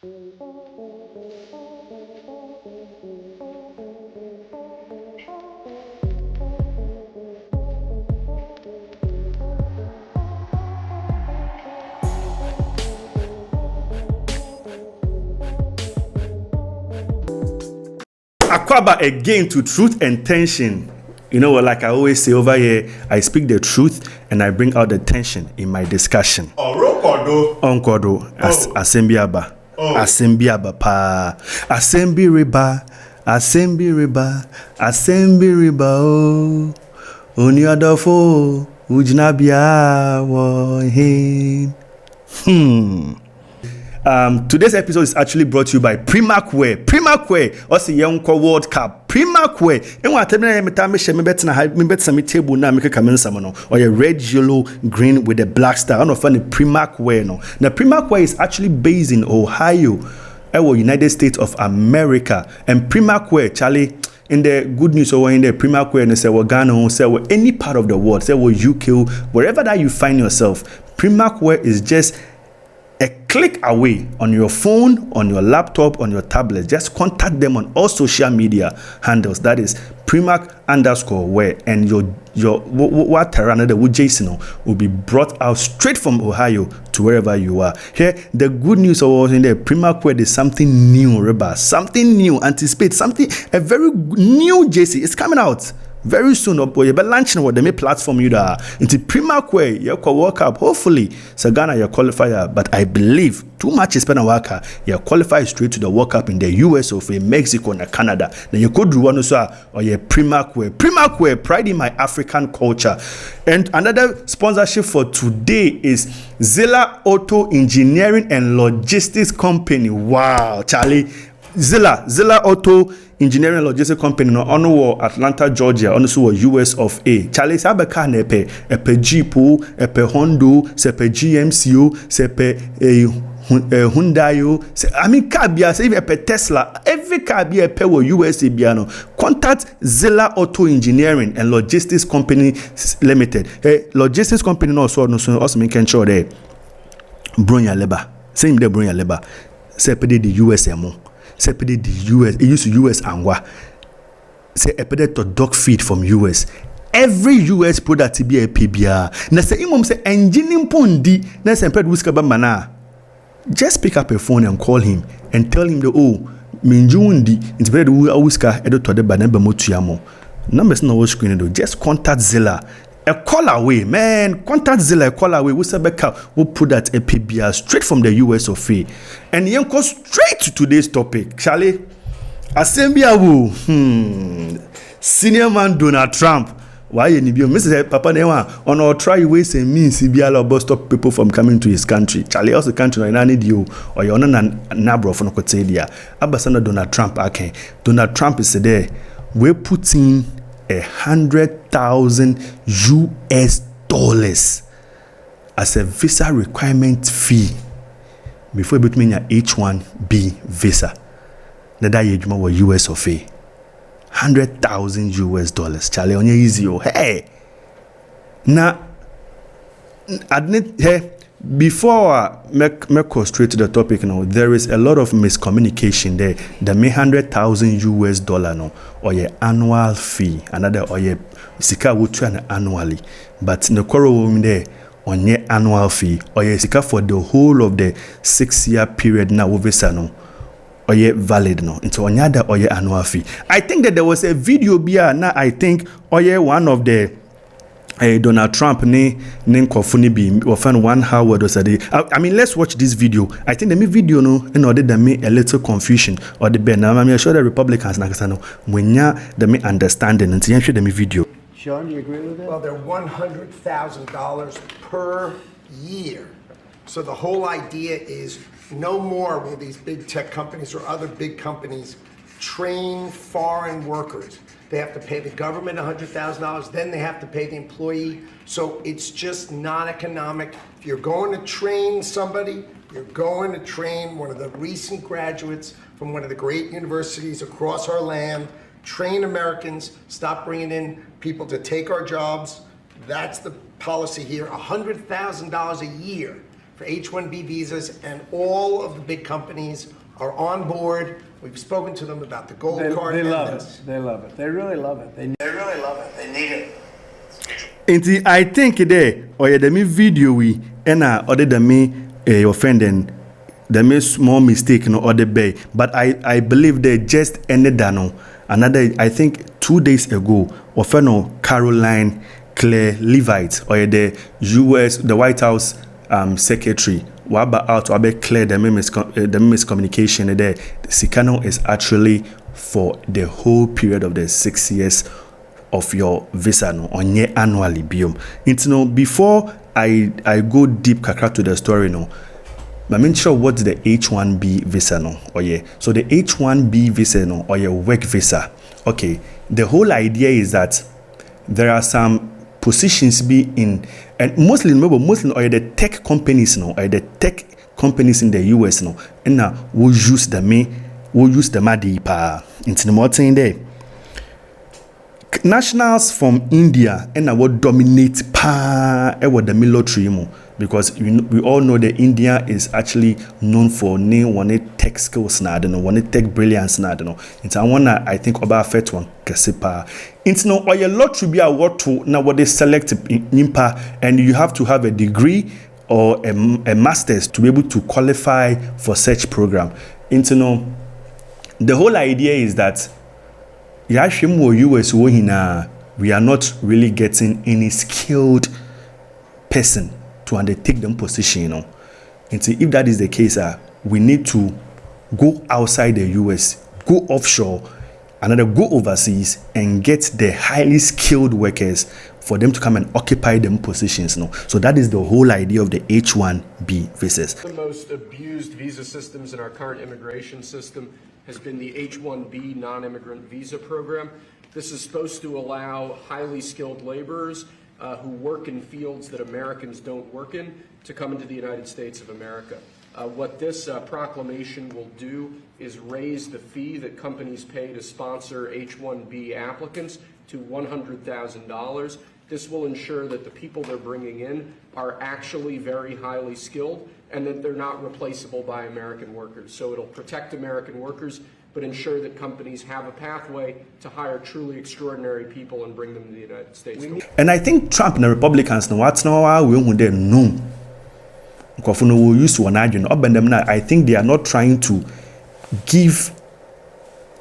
Akwaba again to truth and tension. You know what, like I always say over here, I speak the truth and I bring out the tension in my discussion. Onkodo, Asembiaba. Asembiaba pa. Asembi riba. Asembi riba oh. Oniadofo. Ujnabia wo hin. Today's episode is actually brought to you by Primacware. Primacware, also young World Cup. Primacware. And what I'm table now, make a comment or a red, yellow, green with a black star. I don't find the Primacware. No, now Primacware is actually based in Ohio, United States of America. And Primacware, Charlie. In the good news or in the Primacware, and say Ghana, say any part of the world, say UK, wherever that you find yourself, Primacware is just a click away on your phone, on your laptop, on your tablet. Just contact them on all social media handles. That is Primac_ware, and your what another would Jason will be brought out straight from Ohio to wherever you are. Here, the good news was in the Primacware is something new, Reba, something new. Anticipate something, a very new JC. It's coming out very soon. You'll be launching what the platform you are into Primacware. You can work up. Hopefully, Sagana you qualifier, but I believe too much is spent on worker. You qualify straight to the World Cup in the US or in Mexico and Canada. Then you could do one also or your Primacware. Primacware, pride in my African culture. And another sponsorship for today is Zilla Auto Engineering and Logistics Company. Wow, Charlie. Zilla Auto Engineering Logistics Company no ono Atlanta, Georgia, ono so US of A. Charlie sabeka na epe Jeep, epe Honda, sepe GMC, sepe Hyundai, I mean car bia, say epe Tesla, every car bia epe wo USA bia no. Contact Zilla Auto Engineering and Logistics Company Limited. Logistics Company no so also make sure there Bronya Leba. Same there Bronya Leba. Sepe the USMO. Separate the US, it used to US angwa. Say a to dog feed from US. Every US product to be a PBR. Na say imom say engine pondi na say ped wiskaba mana. Just pick up a phone and call him and tell him the minjundi it's better we wiska edo to the banana motuamo. Numbers no screen do. Just contact Zilla. A call away, man. Contact Zilla, a call away. We'll put that a PBR straight from the US of A. And you go straight to today's topic. Charlie, Assembia Senior man Donald Trump. Why you need Mrs. Papa Newa on our try ways and means CBL or stop people from coming to his country. Charlie also country and I need you or you're not an nabro from Kotedia. Abasana Donald Trump. Okay. Donald Trump is there. We're putting $100,000 US as a visa requirement fee before you mean your H1B Visa. That you were US of A. $100,000 US. Charlie, on your easy. Hey, now, admit hey. Before I go straight to the topic now, there is a lot of miscommunication there. The $100,000 US no, or your annual fee, another or your sika would turn annually, but the quarrel there on your annual fee or your sika for the whole of the 6-year period now visa no, or your valid no, into on your or your annual fee. I think that there was a video here now. I think or your one of the Donald Trump ne nkofuni bi often 1 hour or so. I mean, let's watch this video. I think the video no in order that me a little confusion or the ben. I'm sure the Republicans na kasano when ya the me understanding and see the video. Sean, do you agree with that? Well, they're $100,000 per year. So the whole idea is no more will these big tech companies or other big companies train foreign workers. They have to pay the government $100,000, then they have to pay the employee. So it's just not economic. If you're going to train somebody, you're going to train one of the recent graduates from one of the great universities across our land. Train Americans, stop bringing in people to take our jobs. That's the policy here. $100,000 a year for H1B visas, and all of the big companies are on board. We've spoken to them about the gold card. They and love this. it. They love it. They really love it. They really love it. They need it. Nti I think there or the me video we and other than me offending the me small mistake no other bay, but I believe they just ended down another I think 2 days ago offeno Caroline Claire Levitt or the White House secretary waba out wabe clear the miscommunication there. The Sikano is actually for the whole period of the 6 years of your visa no onye annually biom. No, before I go deep kakra to the story no, I'm sure what's the H1B visa no or yeah. So the H1B visa no or your work visa. Okay, the whole idea is that there are some positions be in and mostly or the tech companies no or the tech companies in the US no and now we'll use the madi pa into the more thing there. Nationals from India and what dominate the military mo because we all know that India is actually known for one tech skills na one tech brilliance na it's I think about first one kesipa it's no or your lot to be a what to now what they select nimpa and you have to have a degree or a master's to be able to qualify for such program. It's no the whole idea is that we are not really getting any skilled person to undertake them position, you know. And so if that is the case, we need to go outside the US, go offshore, and go overseas and get the highly skilled workers for them to come and occupy them positions. No? So that is the whole idea of the H1B visas. The most abused visa systems in our current immigration system has been the H1B non-immigrant visa program. This is supposed to allow highly skilled laborers who work in fields that Americans don't work in to come into the United States of America. What this proclamation will do is raise the fee that companies pay to sponsor H1B applicants to $100,000. This will ensure that the people they're bringing in are actually very highly skilled and that they're not replaceable by American workers. So it'll protect American workers, but ensure that companies have a pathway to hire truly extraordinary people and bring them to the United States. And I think Trump and the Republicans, no. I think they are not trying to give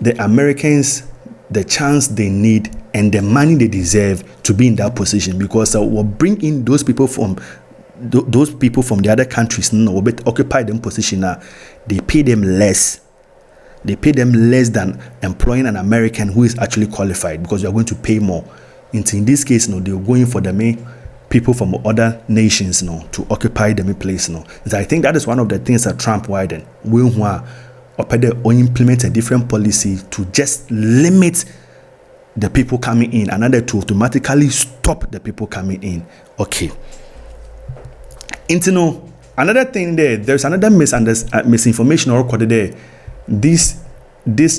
the Americans the chance they need and the money they deserve to be in that position, because we'll bring in those people from the other countries, no, but occupy them position now. They pay them less. They pay them less than employing an American who is actually qualified, because you are going to pay more. In this case, no, they're going for the main people from other nations, no, to occupy the place, no. So I think that is one of the things that Trump widen will implement a different policy to just limit the people coming in, another to automatically stop the people coming in. Okay. Another thing there's another misinformation or recorded there. This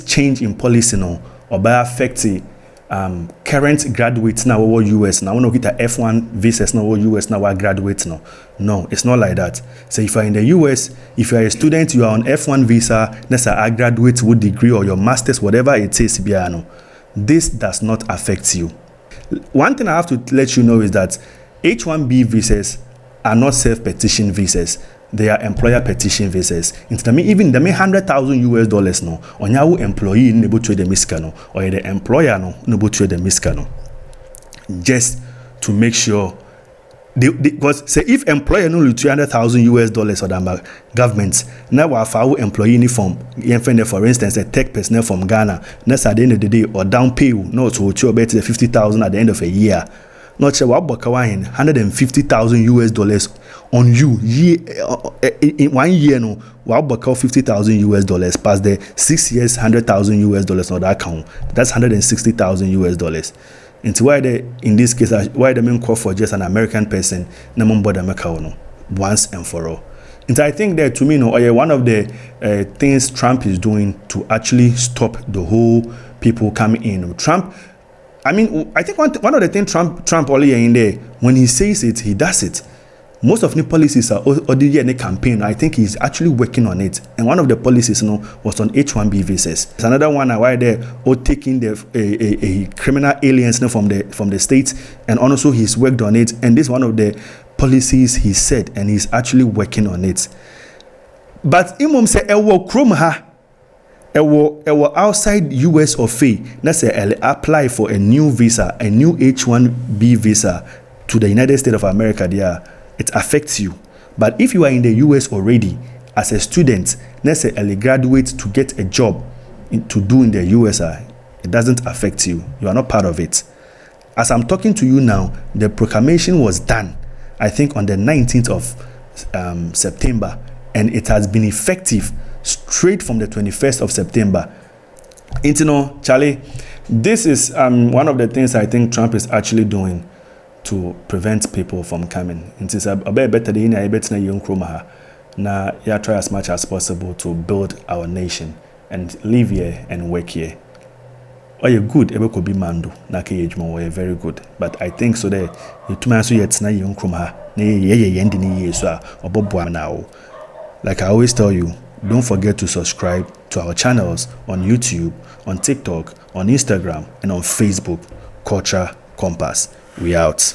change in policy no or by affecting current graduates now over US now. I want to get a F1 visas now over US now are graduates now. No, it's not like that. So if you're in the US, if you're a student, you are on F1 visa, that's a graduate with degree or your master's, whatever it is, Biano. This does not affect you. One thing I have to let you know is that H1B visas are not self-petition visas. They are employer petition visas. Even the $100,000 no, on your employee no trade the miskano, or the employer no trade the miskano. Just to make sure, because say if employer no $300,000 or the government now our employee from for instance a tech personnel from Ghana, next at the end of the day or down pay no to bet the 50,000 at the end of a year. Not sure what $150,000 on you in 1 year no $50,000 past the 6 years $100,000 on that account. That's $160,000. Into why in this case why the main call for just an American person once and for all. And I think that to me one of the things Trump is doing to actually stop the whole people coming in. Trump, I mean, I think one of the things Trump only in there, when he says it, he does it. most of the policies are already in a campaign. I think he's actually working on it. And one of the policies, was on H1B visas. There's another one why they're all taking the a criminal aliens from the states, and also he's worked on it. And this is one of the policies he said, and he's actually working on it. But imom say ewo krom ha, ewo outside US or FA, na say apply for a new visa, a new H1B visa to the United States of America there. It affects you. But if you are in the US already as a student, let's say a graduate to get a job to do in the US, it doesn't affect you. You are not part of it. As I'm talking to you now, the proclamation was done, I think on the 19th of September, and it has been effective straight from the 21st of September. Charlie, this is one of the things I think Trump is actually doing to prevent people from coming. It is a better than a better young Kroma. Now, you try as much as possible to build our nation and live here and work here. Or you're good, ebe could be mando. Na ke ejmo, or you're very good. But I think so there. You two months yet na young Kroma. Ne ye yendi ni ye so obo now. Like I always tell you, don't forget to subscribe to our channels on YouTube, on TikTok, on Instagram, and on Facebook. Culture Compass. We out.